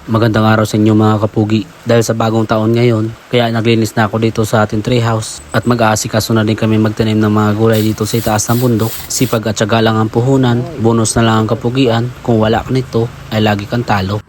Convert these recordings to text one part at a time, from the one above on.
Magandang araw sa inyo mga kapugi. Dahil sa bagong taon ngayon, kaya naglinis na ako dito sa ating treehouse at mag-aasikaso na din kami magtanim ng mga gulay dito sa itaas ng bundok. Sipag at syaga lang ang puhunan, bonus na lang ang kapugian. Kung wala ka nito, ay lagi kang talo.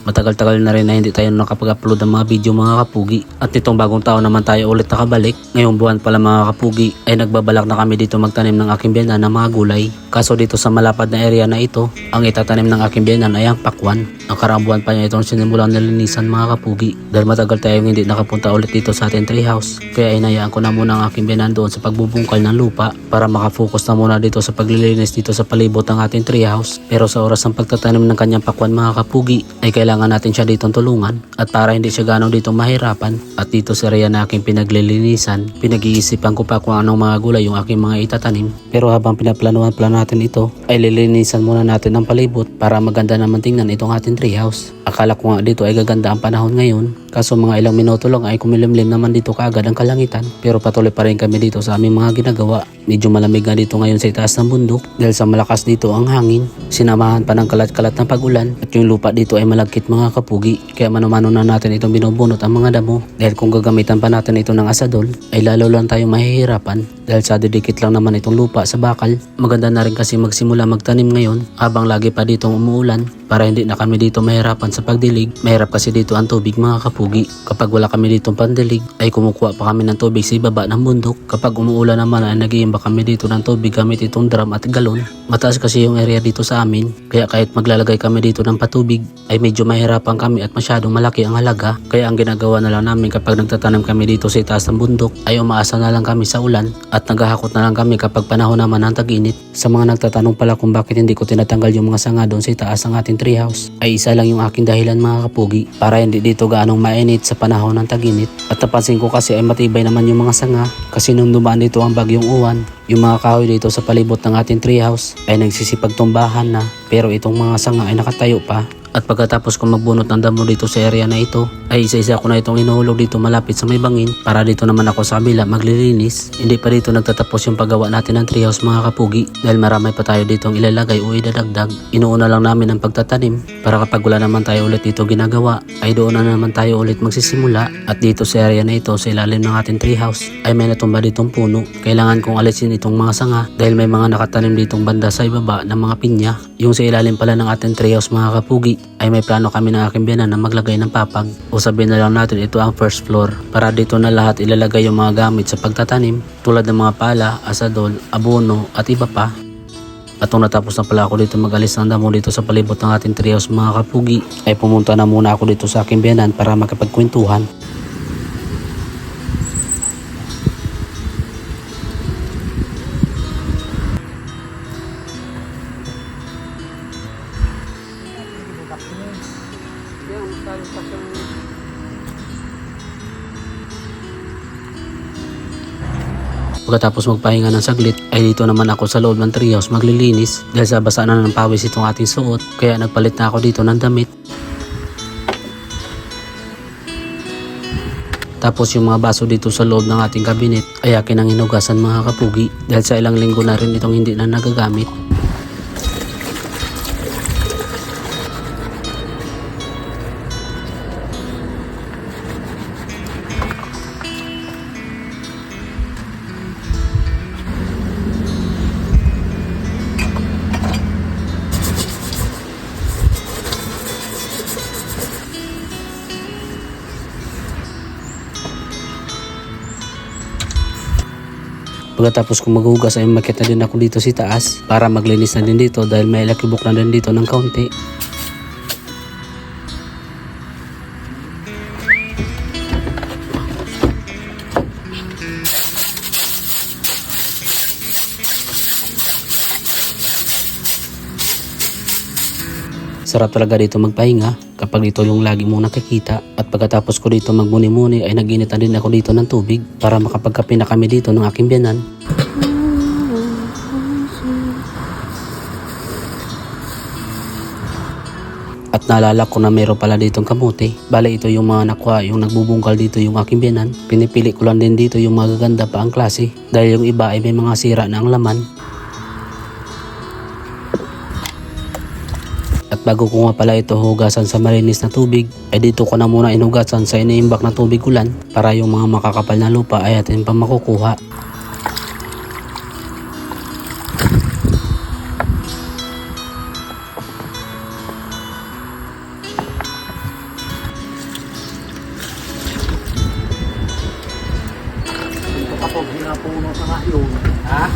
Matagal-tagal na rin na hindi tayo nakapag-upload ng mga video mga kapugi. At nitong bagong taon naman tayo ulit nakabalik. Ngayong buwan pala mga kapugi ay nagbabalak na kami dito magtanim ng aking biyanan ng mga gulay. Kaso dito sa malapad na area na ito, ang itatanim ng aking biyanan ay ang pakwan. Ang karaang buwan pa niya itong sinimulang nilinisan mga kapugi. Dahil matagal tayong hindi nakapunta ulit dito sa ating treehouse. Kaya inayaan ko na muna ang aking biyanan doon sa pagbubungkal ng lupa para makafocus na muna dito sa paglilinis dito sa palibot ng ating treehouse. Pero sa oras ng pagtatanim ng kanyang pakwan mga kapugi ay kailangan natin siya ditong tulungan at para hindi siya gano'ng ditong mahirapan at dito sa area na aking pinaglilinisan, pinag-iisipan ko pa kung anong mga gulay yung aking mga itatanim. Pero habang pinaplanuhan natin ito ay lilinisan muna natin ang palibot para maganda naman tingnan itong ating treehouse. Akala ko nga dito ay gaganda ang panahon ngayon, kaso mga ilang minuto lang ay kumilimlim naman dito kaagad ang kalangitan. Pero patuloy pa rin kami dito sa aming mga ginagawa. Medyo malamig nga dito ngayon sa itaas ng bundok dahil sa malakas dito ang hangin. Sinamahan pa ng kalat-kalat ng pag-ulan at yung lupa dito ay malagkit mga kapugi. Kaya mano-mano na natin itong binubunot ang mga damo dahil kung gagamitan pa natin ito ng asadol ay lalo lang tayong mahihirapan dahil sa didikit lang naman itong lupa sa bakal. Maganda na rin kasi magsimula magtanim ngayon habang lagi pa ditong umuulan para hindi na kami dito mahirapan sa pagdilig. Mahirap kasi dito ang tubig mga kapugi. Kapag wala kami ditong pandilig ay kumukuha pa kami ng tubig sa ibaba ng bundok. Kapag umuulan naman ay nag-iimba kami dito ng tubig gamit itong drum at galon. Mataas kasi yung area dito sa amin kaya kahit maglalagay kami dito ng patubig ay medyo mahirapan kami at masyadong malaki ang halaga. Kaya ang ginagawa na lang namin kapag nagtatanim kami dito sa itaas ng bundok ay umaasa na lang kami sa ulan at naghahakot na lang kami kapag panahon naman ng tag-init. Sa mga nagtatanong pala kung bakit hindi ko tinatanggal yung mga sanga doon sa itaas ng ating treehouse ay isa lang yung aking dahilan mga kapugi para hindi dito gaanong mainit sa panahon ng tag-init. At napansin ko kasi ay matibay naman yung mga sanga kasi nung dumaan dito ang bagyong uwan, yung mga kahoy dito sa palibot ng ating treehouse ay nagsisipagtumbahan na pero itong mga sanga ay nakatayo pa. At pagkatapos ko magbunot ng damo dito sa area na ito ay isa-isa ko na itong inuhulog dito malapit sa may bangin para dito naman ako sa kabila maglilinis. Hindi pa dito nagtatapos yung paggawa natin ng treehouse mga kapugi dahil marami pa tayo ditong ilalagay o idadagdag. Inuuna lang namin ang pagtatanim para kapag wala naman tayo ulit dito ginagawa ay doon na naman tayo ulit magsisimula. At dito sa area na ito sa ilalim ng ating treehouse ay may natumba ditong puno. Kailangan kong alisin itong mga sanga dahil may mga nakatanim ditong banda sa ibaba ng mga pinya. Yung sa ilalim pala ng ating treehouse mga kapugi ay may plano kami ng aking biyanan na maglagay ng papag o sabihin na lang natin ito ang first floor para dito na lahat ilalagay yung mga gamit sa pagtatanim tulad ng mga pala, asadol, abono at iba pa. At nung natapos na pala ako dito mag-alis ng damo dito sa palibot ng ating treehouse mga kapugi ay pumunta na muna ako dito sa aking biyanan para makapagkwentuhan. Pagkatapos magpahinga ng saglit ay dito naman ako sa loob ng treehouse maglilinis dahil sa basa na ng pawis itong ating suot kaya nagpalit na ako dito ng damit. Tapos yung mga baso dito sa loob ng ating kabinet ay akin ang hinugasan mga kapugi dahil sa ilang linggo na rin itong hindi na nagagamit. Pagkatapos kong maghugas ay umakyat na din ako dito sa taas para maglinis na din dito dahil may lakibok na din dito ng kaunti. Sarap talaga dito magpahinga kapag ito yung lagi mong nakikita. At pagkatapos ko dito magmuni-muni ay nag-init na din ako dito ng tubig para makapagkape na kami dito ng aking biyanan. At naalala ko na meron pala ditong kamote. Bale ito yung mga nakuha, yung nagbubungkal dito yung aking biyanan. Pinipili ko lang din dito yung magaganda pa ang klase dahil yung iba ay may mga sira na ang laman. At bago ko nga pala ito hugasan sa malinis na tubig, ay dito ko na muna inugasan sa iniimbak na tubig ulan para yung mga makakapal na lupa ay atin pa makukuha. Kapag ginapuno sa ngayon, ha?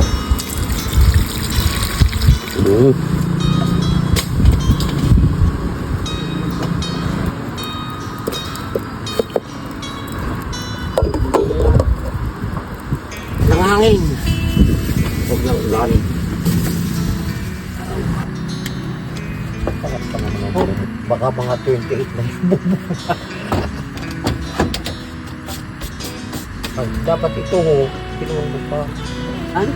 Nangangin. Huwag lang ulan. Baka mga 28 na yung ay, dapat ito ho, kinuha mo pa. Ano?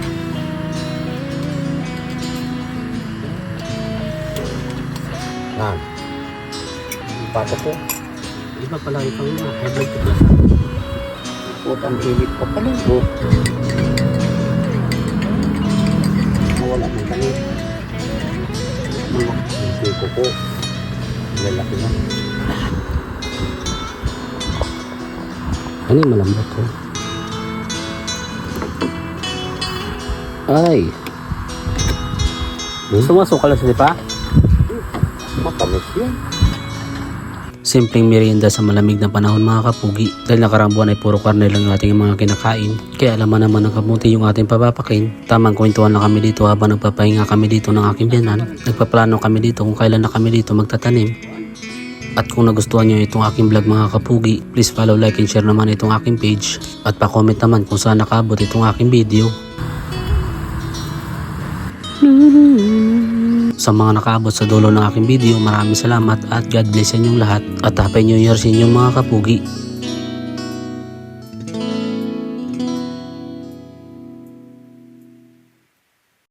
Yan. Pato ko. Iba pala itong high blood ko plus. Putang init pa pala. Oh. Nawala ng kanit. Hindi ko po. Lalaki na. Ano yung malambot ko? Ay! Sumasukal na sila pa? Matamis yan. Simpleng merienda sa malamig na panahon mga kapugi. Dahil nakarang buwan ay puro karne lang yung ating mga kinakain. Kaya alaman naman ng kamuti yung ating papapakin. Tamang kwentuhan lang kami dito habang nagpapahinga kami dito ng aking biyanan. Nagpaplano kami dito kung kailan na kami dito magtatanim. At kung nagustuhan nyo itong aking vlog mga kapugi, please follow, like, and share naman itong aking page. At pa-comment naman kung saan nakaabot itong aking video. Sa mga nakaabot sa dulo ng aking video, maraming salamat at God bless sa inyong lahat. At Happy New Year sa inyong mga kapugi.